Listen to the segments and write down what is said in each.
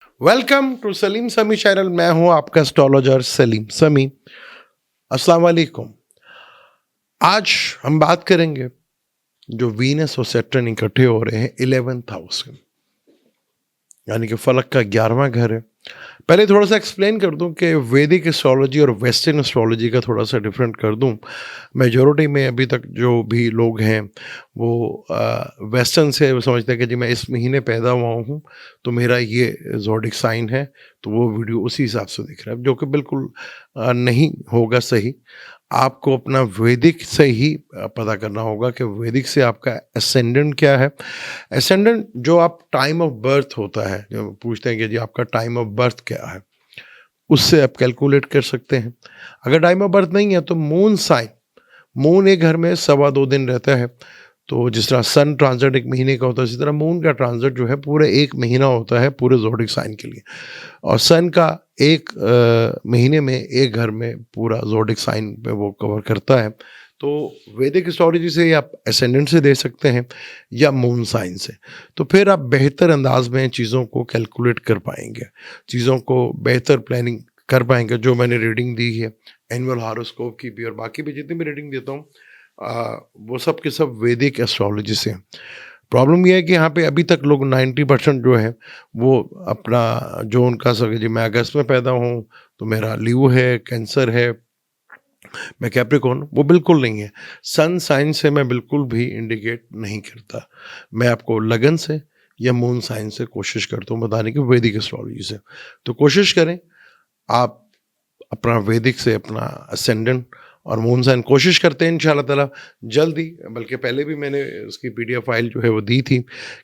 Welcome to Salim समी channel. मैं हूं आपका एस्ट्रोलॉजर सलीम समी। अस्सलाम वालेकुम। आज हम बात करेंगे जो वीनस और सैटर्न इकट्ठे हो रहे हैं 11th हाउस में, यानी कि फलक का 11वां घर है। पहले थोड़ा सा एक्सप्लेन कर दूं कि वैदिक एस्ट्रोलॉजी और वेस्टर्न एस्ट्रोलॉजी का थोड़ा सा डिफरेंट कर दूं। मेजॉरिटी में अभी तक जो भी लोग हैं वो वेस्टर्न से वो समझते हैं कि जी मैं इस महीने पैदा हुआ हूं तो मेरा ये ज़ोडिक साइन है, तो वो वीडियो उसी हिसाब से दिख रहा है, जो कि बिल्कुल नहीं होगा सही। आपको अपना वैदिक से ही पता करना होगा कि वैदिक से आपका असेंडेंट क्या है। असेंडेंट जो आप टाइम ऑफ बर्थ होता है, जो पूछते हैं कि जी आपका टाइम ऑफ बर्थ क्या है, उससे आप कैलकुलेट कर सकते हैं। अगर टाइम ऑफ बर्थ नहीं है तो मून साइन, मून एक घर में 2.25 दिन रहता है। तो जिस तरह सन ट्रांजिट एक महीने का होता है, इसी तरह मून का ट्रांजिट जो है पूरे एक महीना होता है पूरे ज़ोडिक साइन के लिए। और सन का एक महीने में एक घर में पूरा ज़ोडिक साइन पे वो कवर करता है। तो वैदिक एस्ट्रोलॉजी से आप असेंडेंट से दे सकते हैं या मून साइन से, तो फिर आप बेहतर अंदाज में चीज़ों को कैलकुलेट कर पाएंगे, चीज़ों को बेहतर प्लानिंग कर पाएंगे। जो मैंने रीडिंग दी है एनुअल हॉरोस्कोप की भी और बाकी भी जितनी भी रीडिंग देता हूँ, वो सब के सब वैदिक एस्ट्रोलॉजी से हैं। प्रॉब्लम ये है कि यहाँ पे अभी तक लोग 90% जो है वो अपना जो उनका सके जी मैं अगस्त में पैदा हूँ तो मेरा लीव है, कैंसर है, मैं कैप्रिकॉर्न, वो बिल्कुल नहीं है। सन साइन से मैं बिल्कुल भी इंडिकेट नहीं करता। मैं आपको लगन से या मून साइन से कोशिश करता हूँ बताने की, वैदिक एस्ट्रोलॉजी से। तो कोशिश करें आप अपना वैदिक से अपना असेंडेंट और मून साइन कोशिश करते हैं इंशाल्लाह ताला जल्दी। बल्कि पहले भी मैंने उसकी पीडीएफ फाइल जो है वो दी थी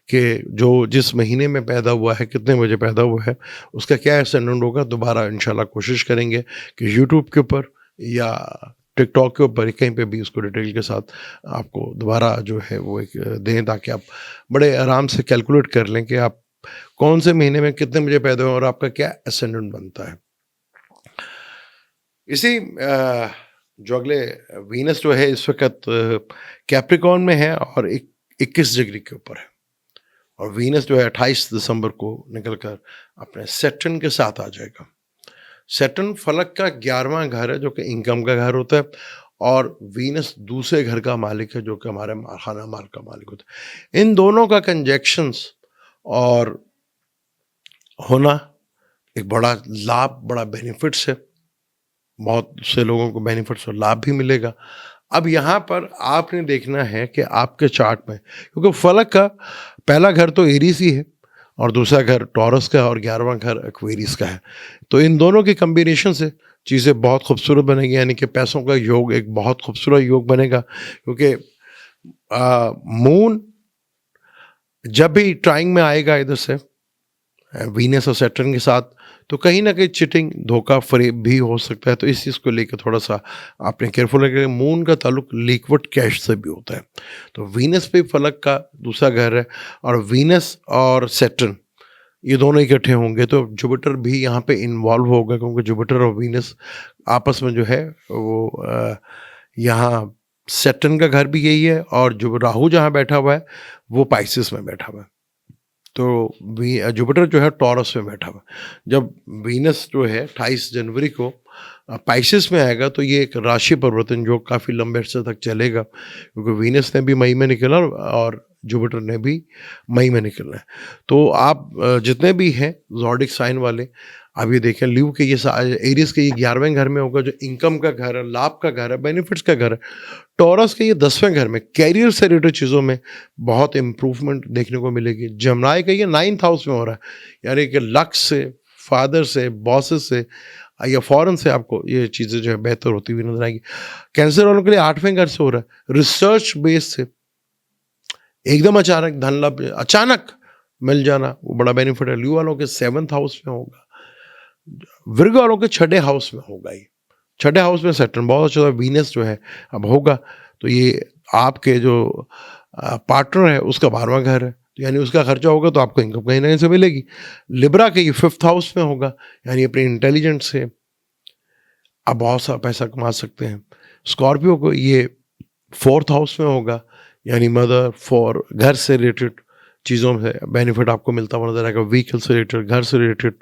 कि जो जिस महीने में पैदा हुआ है, कितने बजे पैदा हुआ है, उसका क्या असेंडेंट होगा। दोबारा इंशाल्लाह कोशिश करेंगे कि यूट्यूब के ऊपर या टिकटॉक के ऊपर कहीं पे भी उसको डिटेल के साथ आपको दोबारा जो है वो एक दें, ताकि आप बड़े आराम से कैलकुलेट कर लें कि आप कौन से महीने में कितने बजे पैदा हुए और आपका क्या असेंडेंट बनता है। इसी जो अगले वीनस जो है इस वक्त कैप्रिकॉर्न में है और 21 डिग्री के ऊपर है, और वीनस जो है 28 दिसंबर को निकलकर अपने सैटर्न के साथ आ जाएगा। सैटर्न फलक का 11वां घर है जो कि इनकम का घर होता है, और वीनस दूसरे घर का मालिक है जो कि हमारे खाना माल का मालिक होता है। इन दोनों का कंजक्शंस और होना एक बड़ा लाभ, बड़ा बेनिफिट्स है। बहुत से लोगों को बेनिफिट्स और लाभ भी मिलेगा। अब यहाँ पर आपने देखना है कि आपके चार्ट में, क्योंकि फलक का पहला घर तो एरीज ही है और दूसरा घर टॉरस का और 11वां घर एक्वेरियस का है, तो इन दोनों के कम्बिनेशन से चीज़ें बहुत खूबसूरत बनेगी, यानी कि पैसों का योग एक बहुत खूबसूरत योग बनेगा। क्योंकि मून जब भी ट्राइंग में आएगा इधर से वीनस और सैटर्न के साथ, तो कहीं ना कहीं चिटिंग, धोखा, फरेब भी हो सकता है। तो इस चीज़ को लेकर थोड़ा सा आपने केयरफुल रखें। मून का ताल्लुक लिक्विड कैश से भी होता है, तो वीनस पे फलक का दूसरा घर है, और वीनस और सैटर्न ये दोनों इकट्ठे होंगे तो जुपिटर भी यहाँ पे इन्वॉल्व होगा, क्योंकि जुपिटर और वीनस आपस में जो है वो यहाँ सैटर्न का घर भी यही है, और जो राहु जहाँ बैठा हुआ है वो पाइसिस में बैठा हुआ है। तो जुपिटर जो है टॉरस में बैठा हुआ। जब वीनस जो है 28 जनवरी को पाइसिस में आएगा तो ये एक राशि परिवर्तन जो काफ़ी लंबे अरसे तक चलेगा, क्योंकि वीनस ने भी मई में निकला और जुपिटर ने भी मई में निकलना है। तो आप जितने भी हैं ज़ोडिक साइन वाले, आप ये देखें लीव के ये एरियस के ये 11वें घर में होगा, जो इनकम का घर है, लाभ का घर है, बेनिफिट्स का घर है। टॉरस के ये 10वें घर में कैरियर से रिलेटेड चीज़ों में बहुत इम्प्रूवमेंट देखने को मिलेगी। जमनाई का ये 9th हाउस में हो रहा है, यानी कि लक से, फादर से, बॉसेस से या फॉरेन से आपको ये चीज़ें जो है बेहतर होती हुई नजर आएगी। कैंसर वालों के लिए 8वें घर से हो रहा है, रिसर्च बेस से एकदम अचानक धन लाभ अचानक मिल जाना, वो बड़ा बेनिफिट है। ल्यू वालों के 7th हाउस में होगा, वर्ग वालों के 6ठे हाउस में होगा। ये 6ठे हाउस में सैटर्न बहुत अच्छा, वीनस जो है अब होगा, तो ये आपके जो पार्टनर है उसका 12वां घर है, तो यानी उसका खर्चा होगा तो आपको इनकम कहीं ना कहीं से मिलेगी। लिब्रा के ये 5th हाउस में होगा, यानी अपने इंटेलिजेंस से आप बहुत सा पैसा कमा सकते हैं। स्कॉर्पियो को ये 4th हाउस में होगा, यानी मदर फॉर घर से रिलेटेड चीज़ों से बेनिफिट आपको मिलता हुआ नजर आएगा। व्हीकल से रिलेटेड, घर से रिलेटेड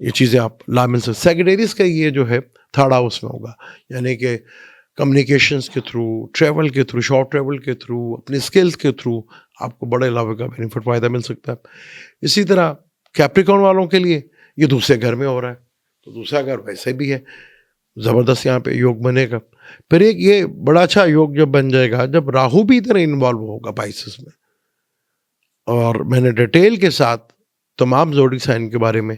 ये चीज़ें आप लाभ मिल सकते। सेक्रेटरीज का ये जो है थर्ड हाउस में होगा, यानी कि कम्युनिकेशंस के थ्रू, ट्रैवल के थ्रू, शॉर्ट ट्रैवल के थ्रू, अपने स्किल्स के थ्रू आपको बड़े लाभ का बेनिफिट फ़ायदा मिल सकता है। इसी तरह कैप्रिकॉर्न वालों के लिए ये दूसरे घर में हो रहा है, तो दूसरा घर वैसे भी है, ज़बरदस्त यहाँ पे योग बनेगा। फिर एक ये बड़ा अच्छा योग जब बन जाएगा जब राहु भी इधर इन्वॉल्व होगा पाइसेस में। और मैंने डिटेल के साथ तमाम ज़ोडिक साइन के बारे में,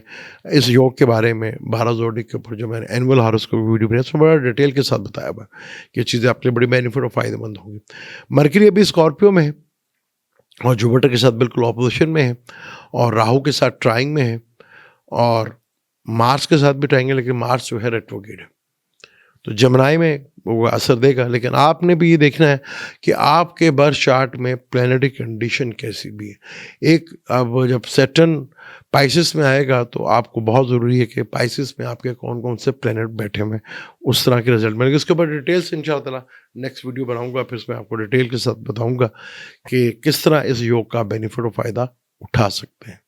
इस योग के बारे में 12 ज़ोडिक के ऊपर जो मैंने एनुअल हॉरोस्कोप वीडियो बनाया उसमें बड़ा डिटेल के साथ बताया हुआ कि ये चीज़ें आपके लिए बड़ी बेनिफिट और फ़ायदेमंद होंगी। मरकरी अभी स्कॉर्पियो में है और जुपिटर के साथ बिल्कुल ऑपोजिशन में है और राहु के साथ ट्राइंग में है और मार्स के साथ भी ट्राइंग है, लेकिन मार्स जो है रेट्रोग्रेड है, तो जमनाई में वो असर देगा। लेकिन आपने भी ये देखना है कि आपके बर्थ चार्ट में प्लैनेटरी कंडीशन कैसी भी है। एक अब जब सैटर्न पाइसेस में आएगा तो आपको बहुत ज़रूरी है कि पाइसेस में आपके कौन कौन से प्लैनेट बैठे हुए हैं, उस तरह के रिजल्ट मिलेंगे। इसके ऊपर डिटेल से इंशाअल्लाह ताला नेक्स्ट वीडियो बनाऊंगा, फिर इसमें आपको डिटेल के साथ बताऊंगा कि किस तरह इस योग का बेनिफिट और फ़ायदा उठा सकते हैं।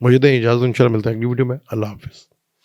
मुझे दें इजाज़त, इंशाअल्लाह मिलते हैं अगली वीडियो में। अल्लाह हाफिज़।